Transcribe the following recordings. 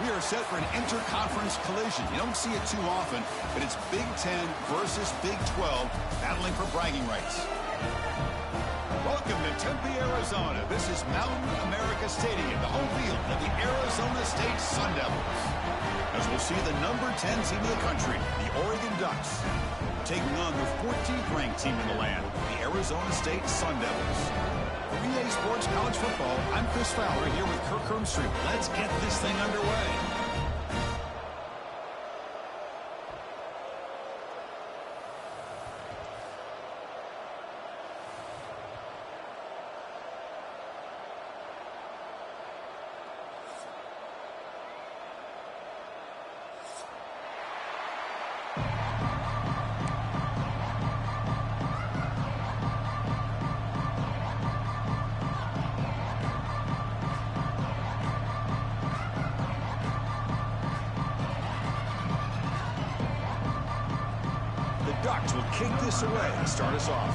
We are set for an interconference collision. You don't see it too often, but it's Big Ten versus Big 12 battling for bragging rights. Welcome to Tempe, Arizona. This is Mountain America Stadium, the home field of the Arizona State Sun Devils. As we'll see the number 10 team in the country, the Oregon Ducks, taking on the 14th ranked team in the land, the Arizona State Sun Devils. For EA Sports College Football, I'm Chris Fowler here with Kirk Hermstreet. Let's get this thing underway. Ducks will kick this away and start us off.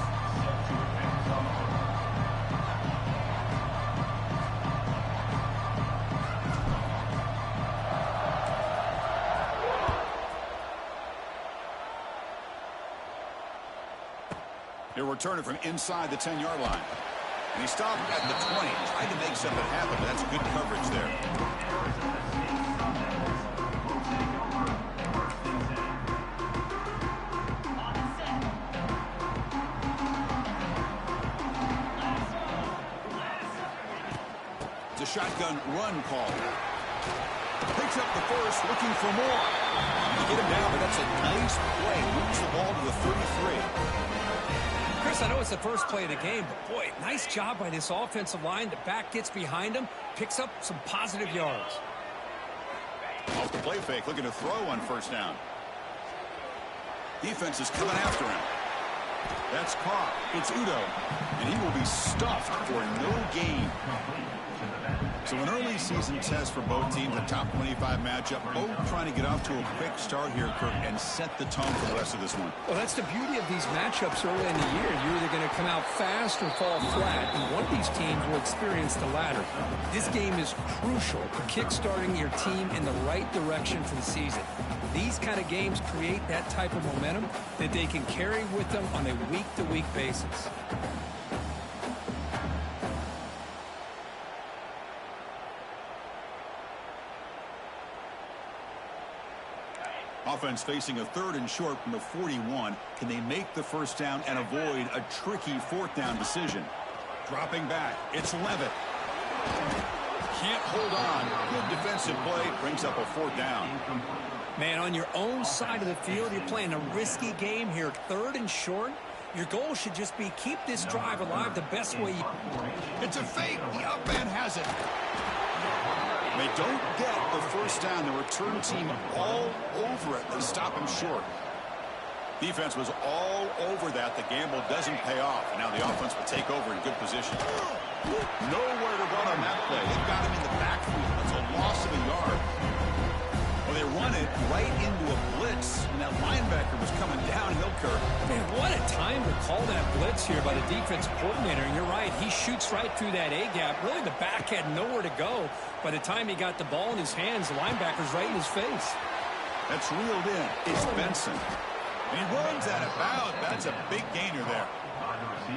He'll return it from inside the 10-yard line. And he stopped at the 20. Tried to make something happen, but that's good coverage there. Shotgun run call. Picks up the first, looking for more. You get him down, but that's a nice play. Moves the ball to the 33. Chris, I know it's the first play of the game, but boy, nice job by this offensive line. The back gets behind him, picks up some positive yards. Off the play fake, looking to throw on first down. Defense is coming after him. That's caught. It's Udo, and he will be stuffed for no gain. So an early season test for both teams, a top 25 matchup. Both trying to get off to a quick start here, Kirk, and set the tone for the rest of this one. Well, that's the beauty of these matchups early in the year. You're either going to come out fast or fall flat, and one of these teams will experience the latter. This game is crucial for kick-starting your team in the right direction for the season. These kind of games create that type of momentum that they can carry with them on a week-to-week basis. Offense facing a 3rd and short from the 41. Can they make the first down and avoid a tricky 4th down decision? Dropping back, it's Levitt. Can't hold on. Good defensive play, brings up a 4th down. Man, on your own side of the field, you're playing a risky game here. 3rd and short. Your goal should just be keep this drive alive the best way you... It's a fake. The up man has it. They don't get the first down. The return team all over it. They stop him short. Defense was all over that. The gamble doesn't pay off. And now the offense will take over in good position. Nowhere to run on that play. They've got him in the backfield. That's a loss of a yard. Well, they run it right into a blitz. And that linebacker was coming downhill, Kirk. Man, what a time to call that blitz here by the defense coordinator. And you're right, he shoots right through that A-gap. Really, the back had nowhere to go. By the time he got the ball in his hands, the linebacker's right in his face. That's reeled in. It's Benson. And he runs out of bounds. That's a big gainer there.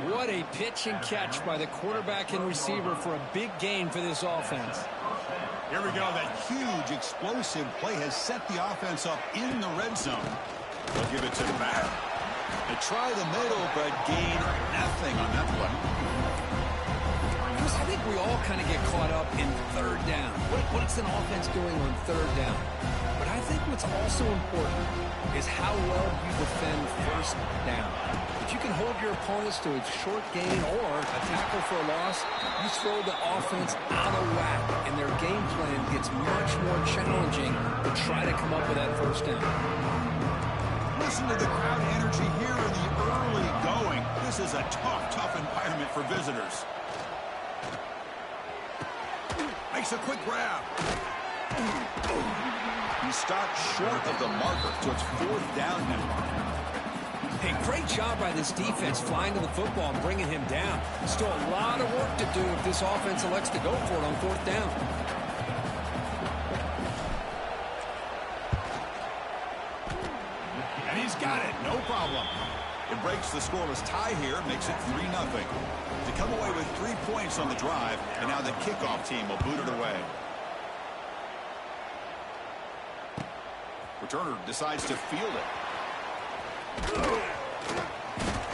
What a pitch and catch by the quarterback and receiver for a big gain for this offense. Here we go. That huge explosive play has set the offense up in the red zone. They'll give it to the back. They try the middle, but gain nothing on that play. I think we all kind of get caught up in third down. What's an offense doing on third down? But I think what's also important is how well you defend first down. If you can hold your opponents to a short gain or a tackle for a loss, you throw the offense out of whack, and their game plan gets much more challenging to try to come up with that first down. Listen to the crowd energy here in the early going. This is a tough environment for visitors. Makes a quick grab. He stopped short of the marker, so it's fourth down now. Hey, great job by this defense flying to the football and bringing him down. Still a lot of work to do if this offense elects to go for it on fourth down. And he's got it, no problem. It breaks the scoreless tie here, makes it 3-0. To come away with 3 points on the drive, and now the kickoff team will boot it away. Returner decides to field it.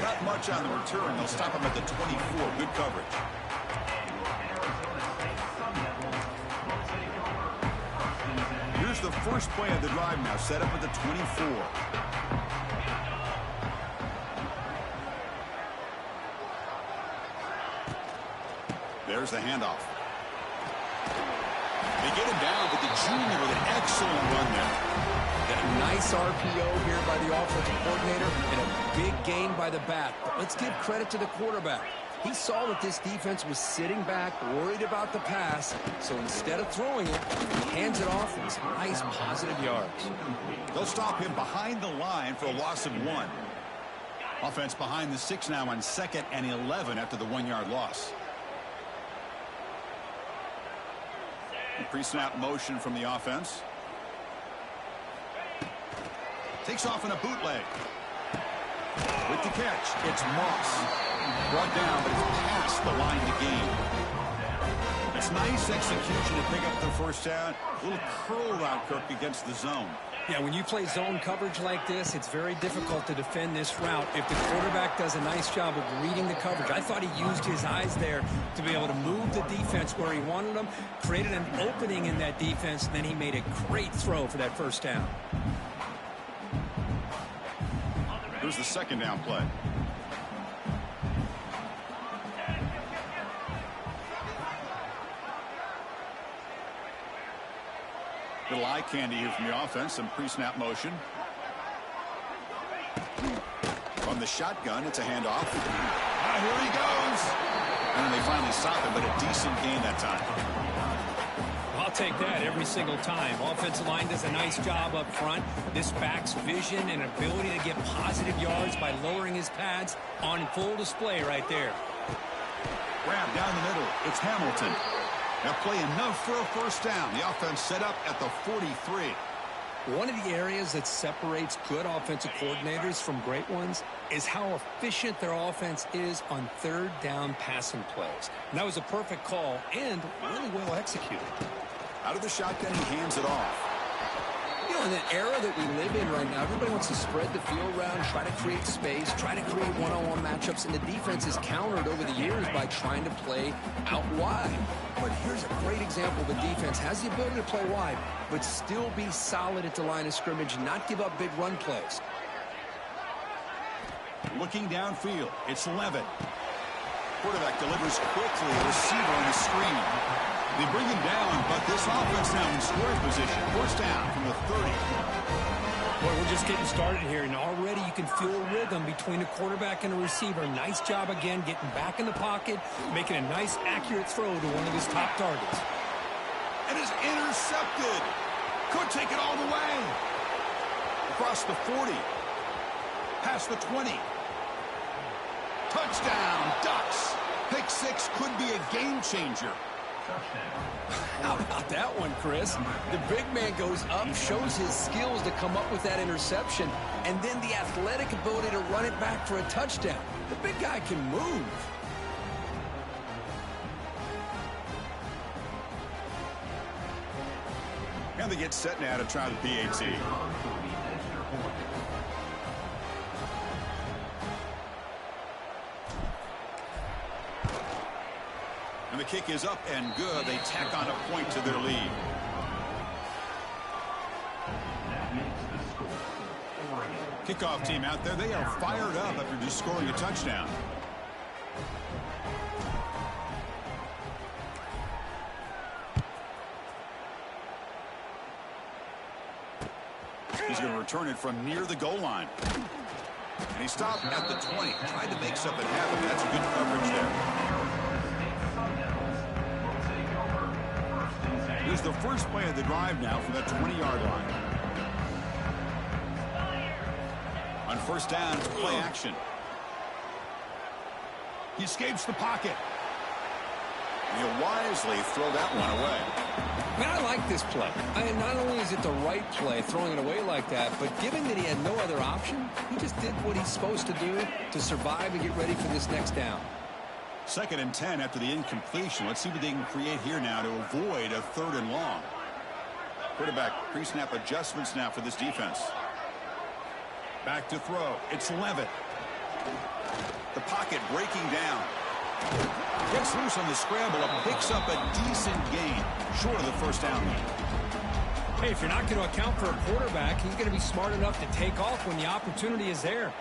Not much on the return. They'll stop him at the 24. Good coverage. Here's the first play of the drive now, set up at the 24. There's the handoff. They get him down, but the junior with an excellent run there. A nice RPO here by the offensive coordinator and a big gain by the back. But let's give credit to the quarterback. He saw that this defense was sitting back, worried about the pass. So instead of throwing it, he hands it off and some nice positive yards. They'll stop him behind the line for a loss of 1. Offense behind the 6 now on 2nd and 11 after the 1-yard loss. Pre-snap motion from the offense. Takes off in a bootleg. With the catch, it's Moss. Brought down, but it's past the line to gain. It's nice execution to pick up the first down. A little curl route, Kirk, against the zone. Yeah, when you play zone coverage like this, it's very difficult to defend this route if the quarterback does a nice job of reading the coverage. I thought he used his eyes there to be able to move the defense where he wanted them, created an opening in that defense, and then he made a great throw for that first down. Here's the second down play. Little eye candy here from the offense. Some pre-snap motion. From the shotgun, it's a handoff. Here he goes. And then they finally stop him, but a decent gain that time. I'll take that every single time. Offensive line does a nice job up front. This back's vision and ability to get positive yards by lowering his pads on full display right there. Grab down the middle. It's Hamilton. Now play enough for a first down. The offense set up at the 43. One of the areas that separates good offensive coordinators from great ones is how efficient their offense is on third down passing plays. And that was a perfect call and really well executed. Out of the shotgun, he hands it off. You know, in the era that we live in right now, everybody wants to spread the field around, try to create space, try to create one-on-one matchups, and the defense is countered over the years by trying to play out wide. But here's a great example. The defense has the ability to play wide, but still be solid at the line of scrimmage, not give up big run plays. Looking downfield. It's Levitt. Quarterback delivers quickly. Receiver on the screen. They bring him down, but this offense now in scoring position. First down from the 30. Well, we're just getting started here, and already you can feel a rhythm between a quarterback and a receiver. Nice job again getting back in the pocket, making a nice, accurate throw to one of his top targets. And is intercepted. Could take it all the way. Across the 40. Past the 20. Touchdown, Ducks. Pick six could be a game changer. How about that one, Chris? The big man goes up, shows his skills to come up with that interception, and then the athletic ability to run it back for a touchdown. The big guy can move. And they get set now to try the PAT. And the kick is up and good. They tack on a point to their lead. Kickoff team out there. They are fired up after just scoring a touchdown. He's going to return it from near the goal line. And he stopped at the 20. Tried to make something happen. That's good coverage there. Here's the first play of the drive now from the 20-yard line. On first down, it's play action. He escapes the pocket. He'll wisely throw that one away. Man, I like this play. Not only is it the right play, throwing it away like that, but given that he had no other option, he just did what he's supposed to do to survive and get ready for this next down. 2nd and 10 after the incompletion. Let's see what they can create here now to avoid a 3rd and long. Quarterback pre-snap adjustments now for this defense. Back to throw. It's Levitt. The pocket breaking down. Gets loose on the scramble and picks up a decent gain. Short of the first down. Hey, if you're not going to account for a quarterback, he's going to be smart enough to take off when the opportunity is there.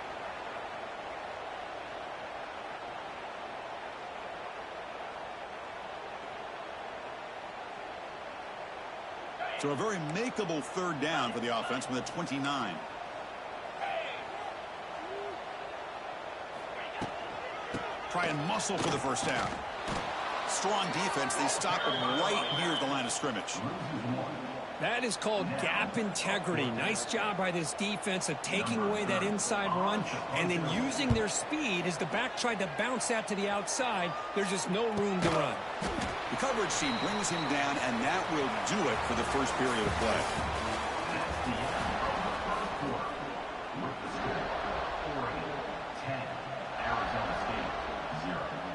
So a very makeable 3rd down for the offense from the 29. Try and muscle for the first down. Strong defense. They stop him right near the line of scrimmage. That is called gap integrity. Nice job by this defense of taking away that inside run and then using their speed as the back tried to bounce that to the outside. There's just no room to run. The coverage team brings him down, and that will do it for the first period of play.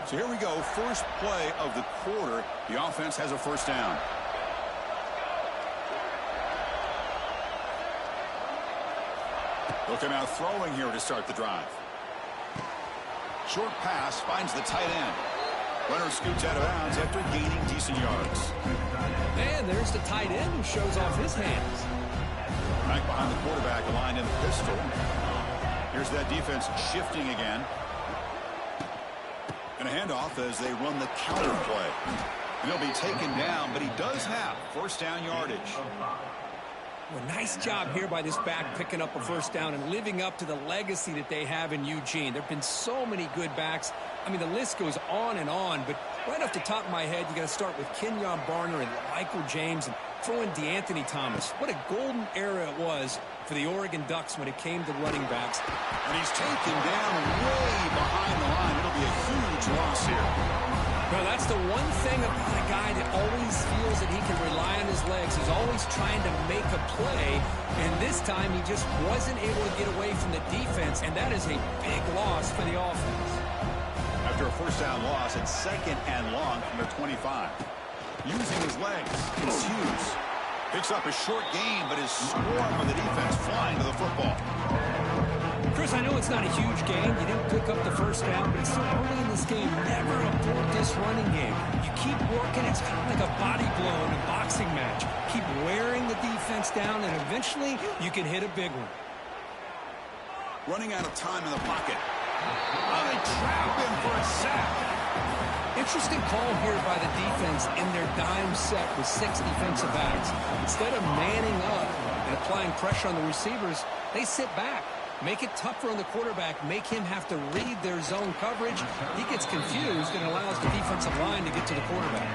So here we go. First play of the quarter. The offense has a first down. Looking out throwing here to start the drive. Short pass finds the tight end. Runner scoots out of bounds after gaining decent yards. And there's the tight end who shows off his hands. Back behind the quarterback, aligned in the pistol. Here's that defense shifting again. And a handoff as they run the counter play. And he'll be taken down, but he does have first down yardage. Well, nice job here by this back picking up a first down and living up to the legacy that they have in Eugene. There have been so many good backs. I mean, the list goes on, but right off the top of my head, you got to start with Kenyon Barner and Michael James and throw in DeAnthony Thomas. What a golden era it was for the Oregon Ducks when it came to running backs. And he's taken down way behind the line. It'll be a huge loss here. Well, that's the one thing about a guy that always feels that he can rely on his legs. He's always trying to make a play, and this time he just wasn't able to get away from the defense, and that is a big loss for the offense. After a first down loss, it's 2nd and long from the 25. Using his legs, it's Hughes. Picks up a short gain, but is swarmed with the defense flying to the football. Chris, I know it's not a huge game. You didn't pick up the first down, but it's so early in this game. Never abort this running game. You keep working. It's kind of like a body blow in a boxing match. Keep wearing the defense down, and eventually you can hit a big one. Running out of time in the pocket. Oh, they trap him for a sack. Interesting call here by the defense in their dime set with 6 defensive backs. Instead of manning up and applying pressure on the receivers, they sit back. Make it tougher on the quarterback. Make him have to read their zone coverage. He gets confused and allows the defensive line to get to the quarterback.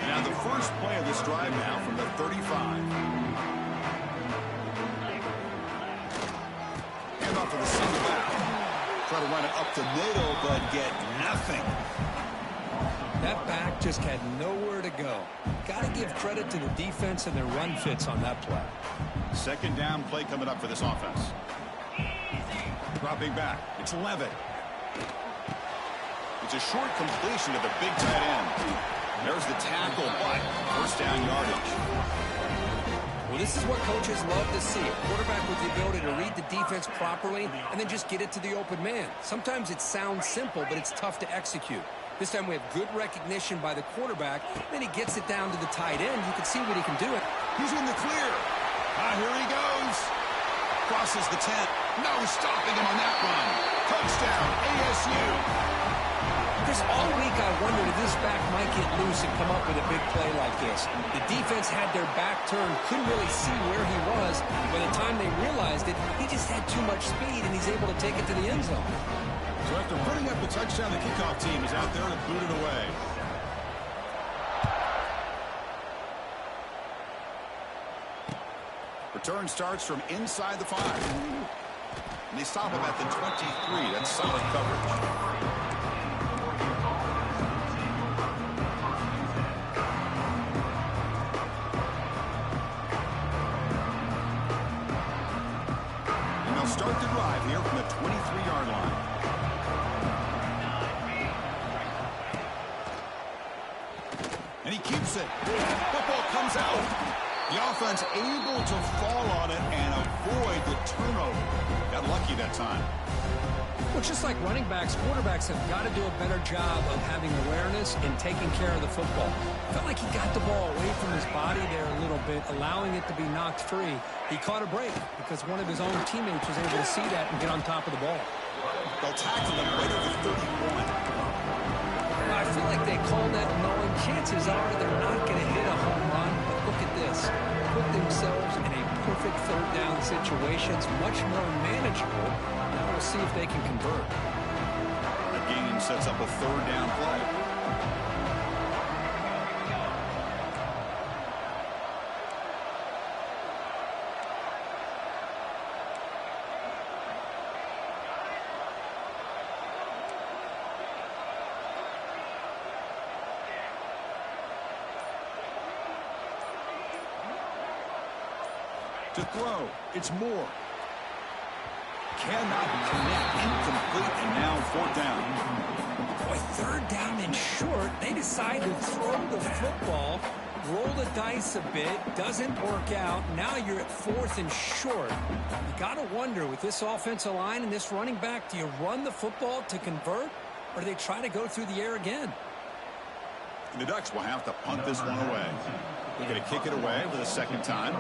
Now the first play of this drive now from the 35. Hand off to the single back. Try to run it up the middle, but get nothing. That back just had nowhere to go. Got to give credit to the defense and their run fits on that play. Second down play coming up for this offense. Dropping back. It's Levitt. It's a short completion to the big tight end. There's the tackle, but first down yardage. Well, this is what coaches love to see. A quarterback with the ability to read the defense properly and then just get it to the open man. Sometimes it sounds simple, but it's tough to execute. This time we have good recognition by the quarterback. Then he gets it down to the tight end. You can see what he can do. He's in the clear. Here he goes. Crosses the 10. No stopping him on that run. Touchdown, ASU. Chris, all week I wondered if this back might get loose and come up with a big play like this. The defense had their back turned, couldn't really see where he was. By the time they realized it, he just had too much speed, and he's able to take it to the end zone. So after putting up the touchdown, the kickoff team is out there to boot it away. Return starts from inside the 5. And they stop him at the 23. That's solid coverage. Start the drive here from the 23-yard line. And he keeps it. Football comes out. The offense able to fall on it and avoid the turnover. Got lucky that time. Well, just like running backs, quarterbacks have got to do a better job of having awareness and taking care of the football. Felt like he got the ball away from his body there a little bit, allowing it to be knocked free. He caught a break because one of his own teammates was able to see that and get on top of the ball. They'll tackle him right at the 31. I feel like they call that knowing chances are they're not going to hit a home run, but look at this. Put themselves in a perfect third down situation. It's much more manageable. Now we'll see if they can convert. The gain sets up a third down play. To throw, it's Moore. Cannot connect, incomplete, and now fourth down. Boy, third down and short. They decide to throw the football, roll the dice a bit, doesn't work out. Now you're at fourth and short. You got to wonder, with this offensive line and this running back, do you run the football to convert, or do they try to go through the air again? And the Ducks will have to punt this one away. They're going to kick it away for the second time.